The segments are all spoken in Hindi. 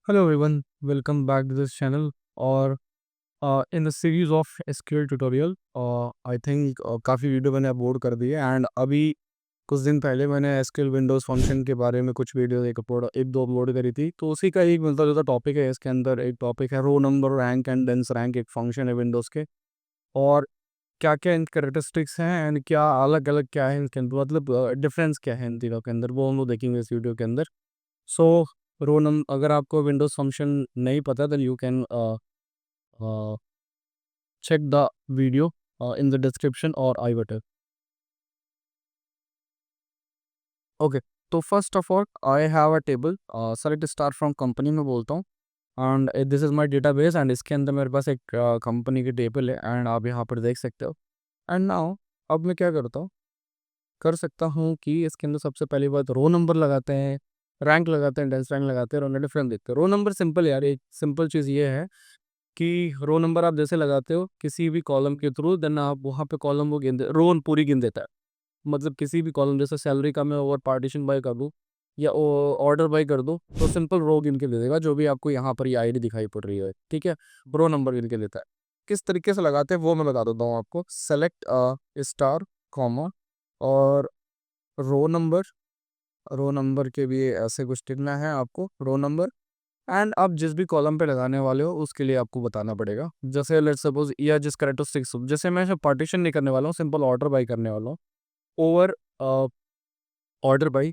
Hello everyone, welcome back to this channel और in the series of SQL tutorial I think काफ़ी वीडियो मैंने अपलोड कर दी है एंड अभी कुछ दिन पहले मैंने SQL विंडोज़ फंक्शन के बारे में कुछ वीडियो एक दो अपलोड करी थी। तो उसी का एक मिलता जुलता टॉपिक है। इसके अंदर एक टॉपिक है row number rank and dense rank, एक फंक्शन है विंडोज़ के। और क्या क्या इन कैरेक्टरिस्टिक्स हैं एंड क्या अलग अलग क्या है इनके अंदर, मतलब डिफरेंस क्या है इन तीनों के अंदर, वो हम लोग देखेंगे इस वीडियो के अंदर। सो रो नम अगर आपको विंडोज़ फंक्शन नहीं पता then you can check the video in the description or I button. Okay, तो first of all I have a table. Select star from company में बोलता हूँ and this is my database and इसके अंदर मेरे पास एक कंपनी की टेबल है एंड आप यहाँ पर देख सकते हो। एंड नाउ अब मैं क्या करता हूँ, कर सकता हूँ कि इसके अंदर सबसे पहली बात रो नंबर लगाते हैं, रैंक लगाते हैं, डेंस रैंक लगाते हैं और उन्हें डिफरेंस देखते हैं। रो नंबर सिंपल यार, एक सिंपल चीज़ ये है कि रो नंबर आप जैसे लगाते हो किसी भी कॉलम के थ्रू, देन आप वहाँ पे कॉलम वो रो पूरी गिन देता है। मतलब किसी भी कॉलम, जैसे सैलरी का मैं ओवर पार्टीशन बाय कर दूँ या ऑर्डर बाय कर दूँ तो सिंपल रो गिन के दे देगा, जो भी आपको यहाँ पर ये आईडी दिखाई पड़ रही है, ठीक है। रो नंबर गिन के देता है। किस तरीके से लगाते हैं वो मैं बता देता हूँ आपको। सेलेक्ट स्टार कॉमा और रो नंबर। रो नंबर के भी ऐसे कुछ टिकना है आपको, रो नंबर। एंड आप जिस भी कॉलम पे लगाने वाले हो उसके लिए आपको बताना पड़ेगा। जैसे लेट्स सपोज या जिस कैरेक्टरिस्टिक्स, जैसे मैं पार्टीशन नहीं करने वाला हूँ, सिंपल ऑर्डर बाई करने वाला हूँ। Over order by,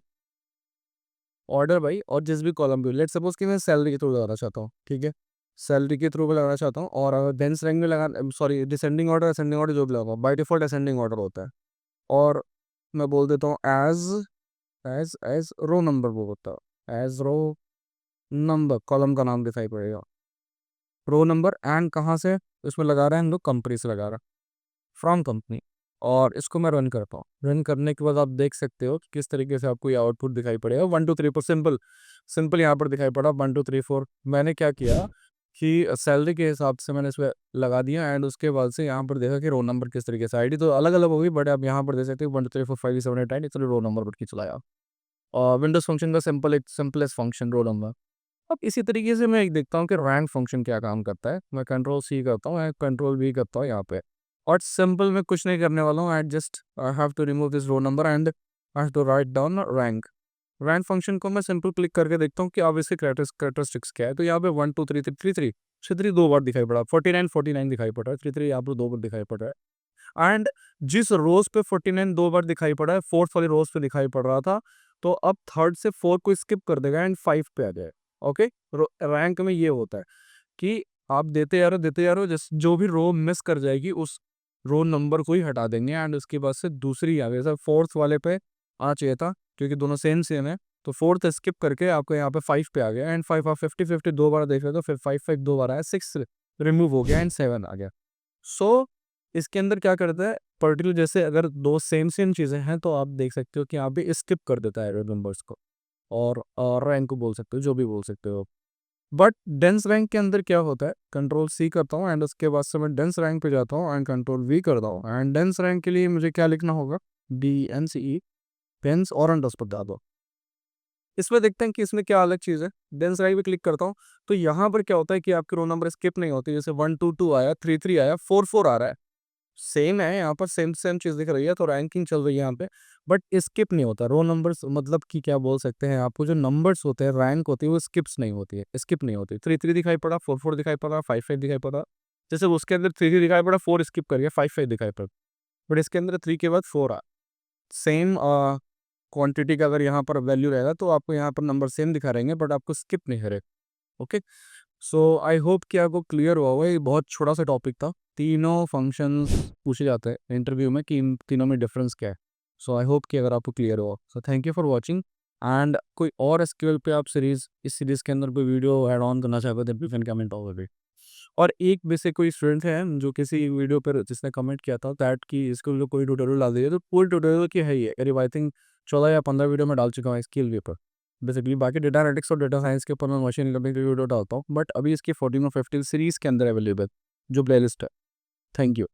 order by और जिस भी कॉलम पे लेट्स सपोज कि मैं सैलरी के थ्रू लगाना चाहता हूँ, ठीक है। सैलरी के थ्रू में लगाना चाहता हूँ और डेंस रैंक में लगा, sorry descending order ascending order जो भी लगाऊँ, बाई डिफॉल्ट असेंडिंग ऑर्डर होता है। और मैं बोल देता हूँ as as as row number, वो होता है एज रो नंबर, कॉलम का नाम दिखाई पड़ेगा रो नंबर। एंड कहाँ से इसमें लगा रहे हैं हम लोग, कंपनी से लगा रहा है, फ्रॉम कंपनी। और इसको मैं रन करता हूँ। रन करने के बाद आप देख सकते हो कि किस तरीके से आपको ये आउटपुट दिखाई पड़ेगा। 1 2 3 4 सिंपल सिंपल यहाँ पर दिखाई पड़ा 1 2 3 4। मैंने क्या किया कि सैलरी के हिसाब से मैंने इसमें लगा दिया एंड उसके बाद से यहाँ पर देखा कि रो नंबर किस तरीके से, आईडी तो अलग अलग होगी बट आप यहाँ पर देख सकते हो 1 2 3 4 5 6 7 8 9, इसलिए रो नंबर पर खींच लाया। और विंडोज फंक्शन का सिंपल एक सिंपलेस्ट फंक्शन रोल नंबर। अब इसी तरीके से मैं एक देखता हूँ कि रैंक फंक्शन क्या काम करता है। मैं कंट्रोल सी करता हूँ, कंट्रोल वी करता हूँ यहाँ पे। और सिंपल मैं कुछ नहीं करने वाला हूँ, I just I have to remove this row number and I have to write down rank. Rank function को मैं सिंपल क्लिक करके देखता हूँ कि अब इसके कैरेक्टरिस्टिक्स क्या है। तो यहाँ पे 1 2 3 3 3 दो बार दिखाई पड़ा, 49 दिखाई पड़ रहा है, 3 यहाँ पर 2 बार दिखाई पड़ रहा है। एंड जिस रोज पे 49 दो बार दिखाई पड़ा है, फोर्थ वाली रोज पे दिखाई पड़ रहा था, तो अब थर्ड से फोर को स्किप कर देगा एंड 5 पे आ जाए। ओके, रैंक में ये होता है कि आप देते जा रहे हो, जिस जो भी रो मिस कर जाएगी उस रो नंबर को ही हटा देंगे एंड उसके बाद से दूसरी आ गई। सर फोर्थ वाले पे आ चाहिए था क्योंकि दोनों सेम सेम है, तो फोर्थ स्किप करके आपको यहाँ पे 5 पे आ गया एंड 5 आप 50 दो बार देख रहे हो, तो फिर 5 दो बार आया, 6 रिमूव हो गया एंड 7 आ गया। सो इसके अंदर क्या करता है, पर्टिकुलर जैसे अगर दो सेम सेम चीज़ें हैं तो आप देख सकते हो कि यहाँ पे स्किप कर देता है नंबर्स को और रैंक को बोल सकते हो, जो भी बोल सकते हो। बट डेंस रैंक के अंदर क्या होता है, कंट्रोल सी करता हूँ एंड उसके बाद से मैं डेंस रैंक पे जाता हूँ एंड कंट्रोल वी करता हूँ। एंड डेंस रैंक के लिए मुझे क्या लिखना होगा, DNCE पेंस और अंडर्स पर डाल दो। इसमें देखते हैं कि इसमें क्या अलग चीज़ है। डेंस रैंक पे क्लिक करता हूँ तो यहाँ पर क्या होता है कि आपके रो नंबर स्किप नहीं होती। जैसे 1 2 2 आया, 3 3 आया, 4 4 आ रहा है, सेम है यहाँ पर, सेम सेम चीज़ दिख रही है, तो रैंकिंग चल रही है यहाँ पे। बट स्किप नहीं होता रो नंबर्स, मतलब कि क्या बोल सकते हैं, आपको जो नंबर्स होते हैं, रैंक होती है, वो स्किप्स नहीं होती है, स्किप नहीं होती। 3 3 दिखाई पड़ा, 4 4 दिखाई पड़ा, 5 5 दिखाई पड़ा। जैसे उसके अंदर 3 3 दिखाई पड़ा, 4 स्किप कर गया, 5 5 दिखाई पड़ा। बट इसके अंदर 3 के बाद 4 आ, सेम क्वांटिटी का अगर यहाँ पर वैल्यू रहेगा तो आपको यहाँ पर नंबर सेम दिखा रहेंगे बट आपको स्किप नहीं करेगा। ओके, सो आई होप कि आपको क्लियर हुआ होगा। ये बहुत छोटा सा टॉपिक था। तीनों फंक्शंस पूछे जाते हैं इंटरव्यू में कि इन तीनों में डिफरेंस क्या है। सो आई होप कि अगर आपको क्लियर हुआ। So thank you for watching and कोई और एसक्यूएल पे आप सीरीज, इस सीरीज के अंदर कोई वीडियो ऐड ऑन करना चाहते थे, यू कैन कमेंट ओवर। और एक वैसे कोई स्टूडेंट है जो किसी वीडियो पर जिसने कमेंट किया था दैट कि इसको जो कोई ट्यूटोरियल डाल दीजिए, तो फुल ट्यूटोरियल की है ये करीब आई थिंक 14 या 15 वीडियो में डाल चुका हूँ स्किल वे पर। बेसिकली बाकी डेटा एनालिटिक्स और डेटा साइंस के ऊपर मैं मशीन लर्निंग की वीडियो डालता हूँ, बट अभी इसकी 14 और 15 सीरीज़ के अंदर अवेलेबल जो प्लेलिस्ट है। Thank you.